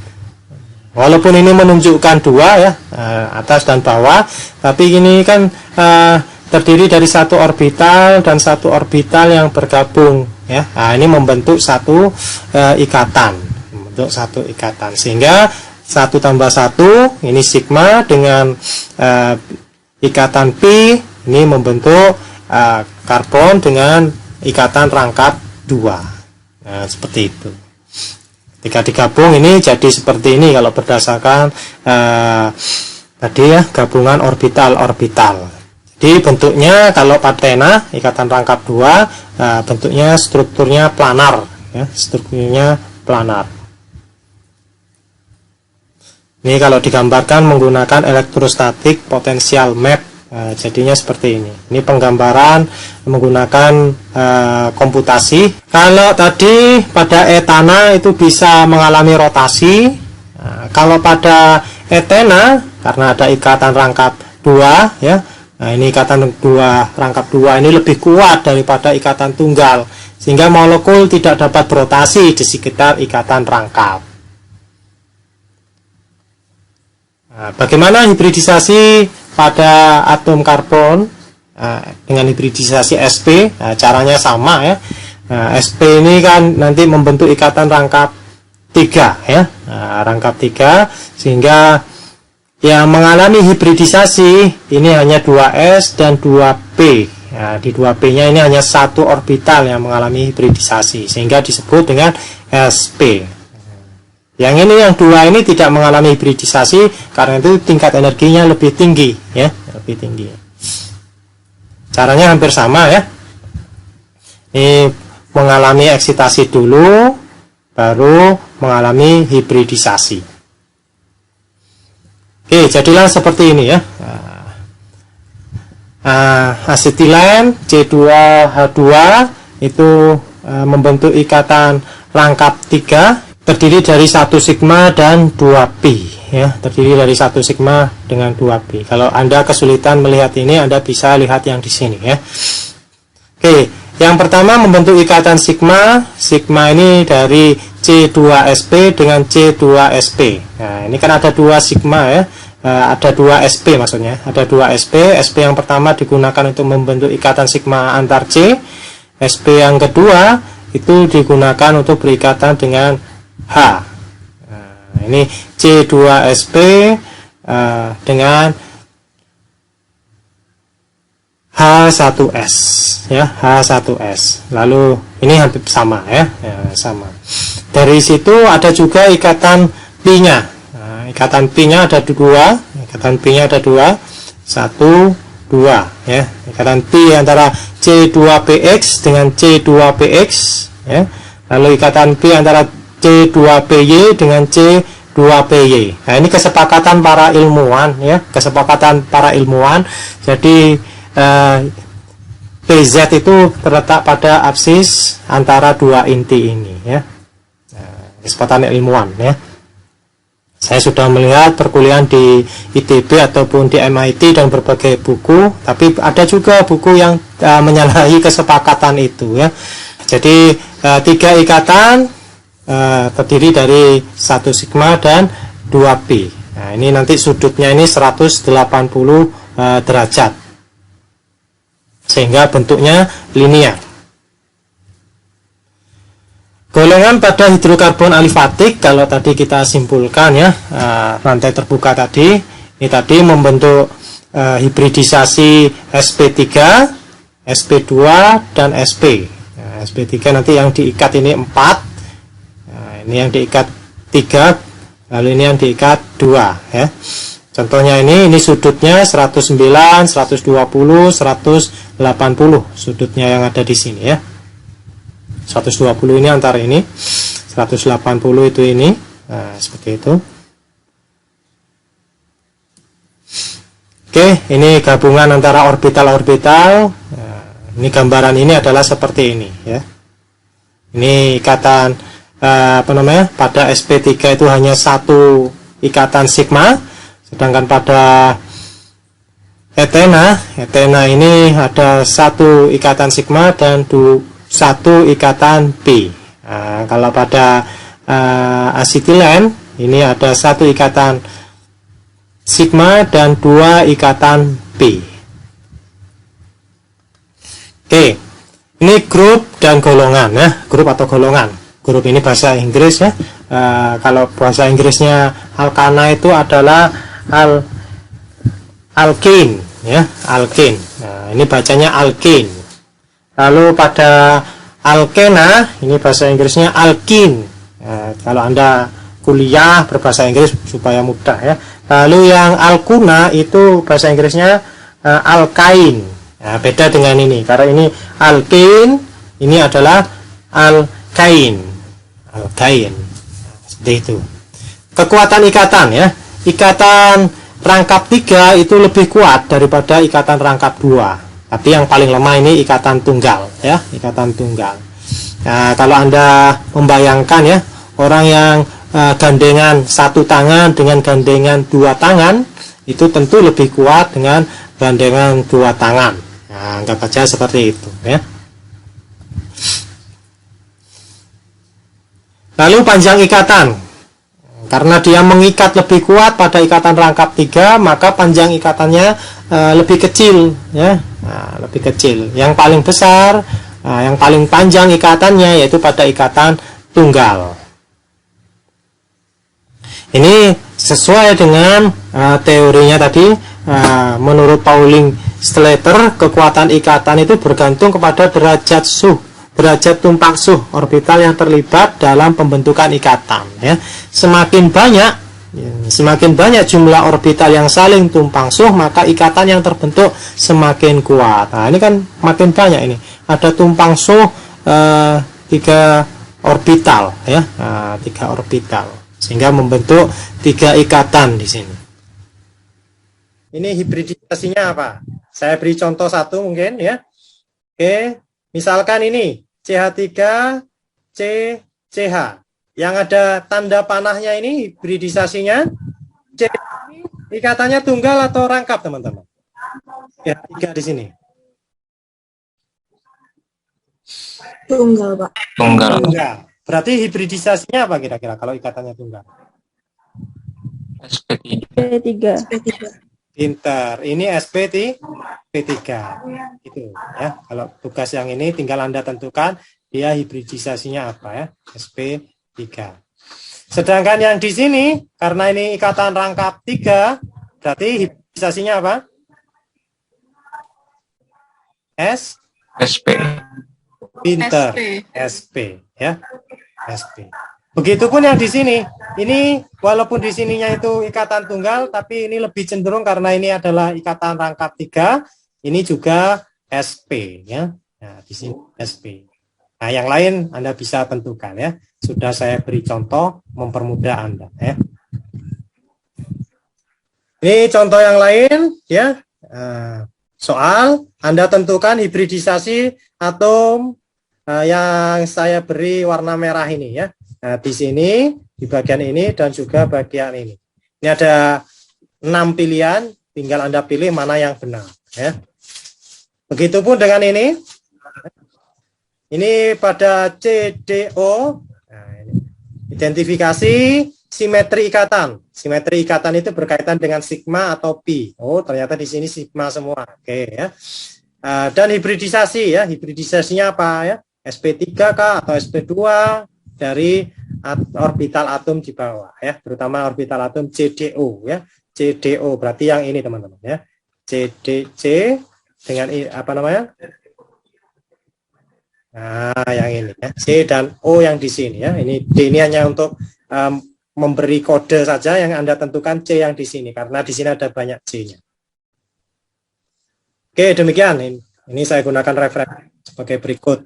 Walaupun ini menunjukkan 2 ya, atas dan bawah, tapi ini kan terdiri dari satu orbital dan satu orbital yang bergabung ya. Ini membentuk satu ikatan, sehingga 1 tambah 1 ini sigma dengan ikatan P ini membentuk karbon dengan ikatan rangkap 2. Nah, seperti itu. Ketika digabung ini jadi seperti ini kalau berdasarkan tadi ya, gabungan orbital-orbital. Jadi bentuknya kalau patena ikatan rangkap 2 bentuknya strukturnya planar ya, strukturnya planar. Ini kalau digambarkan menggunakan elektrostatik potential map, jadinya seperti ini. Ini penggambaran menggunakan komputasi. Kalau tadi pada etana itu bisa mengalami rotasi. Kalau pada etena karena ada ikatan rangkap 2 ya. Nah, ini ikatan 2 rangkap 2 ini lebih kuat daripada ikatan tunggal, sehingga molekul tidak dapat berotasi di sekitar ikatan rangkap. Bagaimana hibridisasi pada atom karbon dengan hibridisasi sp? Caranya sama ya. Sp ini kan nanti membentuk ikatan rangkap 3 ya, rangkap 3, sehingga Yang mengalami hibridisasi ini hanya 2s dan 2p. Nah, di 2p-nya ini hanya satu orbital yang mengalami hibridisasi, sehingga disebut dengan sp. Yang ini, yang dua ini tidak mengalami hibridisasi, karena itu tingkat energinya lebih tinggi, ya, lebih tinggi. Caranya hampir sama, ya. Ini mengalami eksitasi dulu, baru mengalami hibridisasi. Oke, jadilah seperti ini, ya. Asetilen C2H2 itu membentuk ikatan rangkap 3 terdiri dari 1 sigma dan 2pi, ya, terdiri dari 1 sigma dengan 2pi. Kalau Anda kesulitan melihat ini, Anda bisa lihat yang di sini, ya. Oke, yang pertama membentuk ikatan sigma. Sigma ini dari C2sp dengan C2sp. Nah, ini kan ada 2 sigma, ya. Ada 2 SP, maksudnya ada 2 SP. SP yang pertama digunakan untuk membentuk ikatan sigma antar C. SP yang kedua itu digunakan untuk berikatan dengan H. Nah, ini C2SP dengan H1S, ya, H1S. Lalu ini hampir sama, ya, sama. Dari situ ada juga ikatan pi-nya. Ikatan pi-nya ada 2, ikatan pi-nya ada 2, 1, 2, ya. Ikatan pi antara C2px dengan C2px, ya. Lalu ikatan pi antara C2py dengan C2py. Nah, ini kesepakatan para ilmuwan, ya, kesepakatan para ilmuwan. Jadi PZ itu terletak pada absis antara 2 inti ini, ya. Kesepakatan ilmuwan, ya. Saya sudah melihat perkuliahan di ITB ataupun di MIT dan berbagai buku, tapi ada juga buku yang menyalahi kesepakatan itu, ya. Jadi 3 ikatan terdiri dari 1 sigma dan 2pi. Nah, ini nanti sudutnya ini 180 derajat, sehingga bentuknya linear. Golongan pada hidrokarbon alifatik, kalau tadi kita simpulkan, ya, rantai terbuka tadi, ini tadi membentuk hibridisasi sp3, sp2 dan sp. Nah, sp3 nanti yang diikat ini 4, nah, ini yang diikat 3, lalu ini yang diikat 2, ya. Contohnya ini sudutnya 109, 120, 180 sudutnya yang ada di sini, ya. 120 ini antara ini, 180 itu ini. Nah, seperti itu. Oke, ini gabungan antara orbital-orbital. Nah, ini gambaran ini adalah seperti ini, ya. Ini ikatan pada sp3 itu hanya 1 ikatan sigma, sedangkan pada etena ini ada 1 ikatan sigma dan 1 ikatan pi. Nah, kalau pada asetilen ini ada 1 ikatan sigma dan 2 ikatan pi. Oke, ini grup dan golongan, ya, grup atau golongan. Grup ini bahasa Inggris, ya. Kalau bahasa Inggrisnya alkana itu adalah alkane, ya, alkane. Nah, ini bacanya alkane. Lalu pada alkena, ini bahasa Inggrisnya alkene. Nah, kalau Anda kuliah berbahasa Inggris supaya mudah, ya. Lalu yang alkuna itu bahasa Inggrisnya alkain. Nah, beda dengan ini, karena ini alkene, ini adalah alkain. Alkain. Nah, seperti itu. Kekuatan ikatan, ya. Ikatan rangkap 3 itu lebih kuat daripada ikatan rangkap 2. Tapi yang paling lemah ini ikatan tunggal, ya, ikatan tunggal. Nah, kalau Anda membayangkan, ya, orang yang gandengan 1 tangan dengan gandengan 2 tangan, itu tentu lebih kuat dengan gandengan 2 tangan. Nah, anggap saja seperti itu, ya. Lalu panjang ikatan. Karena dia mengikat lebih kuat pada ikatan rangkap 3, maka panjang ikatannya lebih kecil, ya. Nah, lebih kecil. Yang paling besar, yang paling panjang ikatannya yaitu pada ikatan tunggal. Ini sesuai dengan teorinya tadi, menurut Pauling Slater, kekuatan ikatan itu bergantung kepada derajat tumpang suh orbital yang terlibat dalam pembentukan ikatan. Ya. Semakin banyak jumlah orbital yang saling tumpang suh, maka ikatan yang terbentuk semakin kuat. Nah, ini kan makin banyak ini. Ada tumpang suh 3 orbital, ya, 3 orbital, sehingga membentuk 3 ikatan di sini. Ini hibridisasinya apa? Saya beri contoh satu mungkin, ya. Oke, misalkan ini CH3 CCH. Yang ada tanda panahnya ini hibridisasinya C, ikatannya tunggal atau rangkap, teman-teman? Ya, 3 di sini. Tunggal, Pak. Tunggal. Tunggal. Berarti hibridisasinya apa kira-kira kalau ikatannya tunggal? SP3. P3. Pinter. Ini SP3 itu, ya. Kalau tugas yang ini tinggal Anda tentukan dia hibridisasinya apa, ya? SP3. Sedangkan yang di sini karena ini ikatan rangkap 3, berarti hibridisasinya apa? SP. Pinter. SP, ya. SP. Begitupun yang di sini. Ini walaupun di sininya itu ikatan tunggal, tapi ini lebih cenderung karena ini adalah ikatan rangkap 3, ini juga SP, ya. Nah, di sini SP. Nah, yang lain Anda bisa tentukan, ya. Sudah saya beri contoh mempermudah Anda, ya. Ini contoh yang lain, ya. Soal Anda tentukan hibridisasi atom yang saya beri warna merah ini, ya. Nah, di sini, di bagian ini, dan juga bagian ini. Ini ada 6 pilihan, tinggal Anda pilih mana yang benar. Ya. Begitupun dengan ini. Ini pada CDO, nah, ini. Identifikasi simetri ikatan. Simetri ikatan itu berkaitan dengan sigma atau pi. Oh, ternyata di sini sigma semua. Oke, ya. Dan hibridisasi, ya. Hibridisasinya apa, ya? SP3K atau SP2 dari orbital atom di bawah, ya, terutama orbital atom CDO, ya. CDO berarti yang ini, teman-teman, ya. CDC dengan apa namanya? Nah, yang ini, ya. C dan O yang di sini, ya. Ini D ini hanya untuk memberi kode saja, yang Anda tentukan C yang di sini karena di sini ada banyak C-nya. Oke, demikian. Ini saya gunakan referensi sebagai berikut.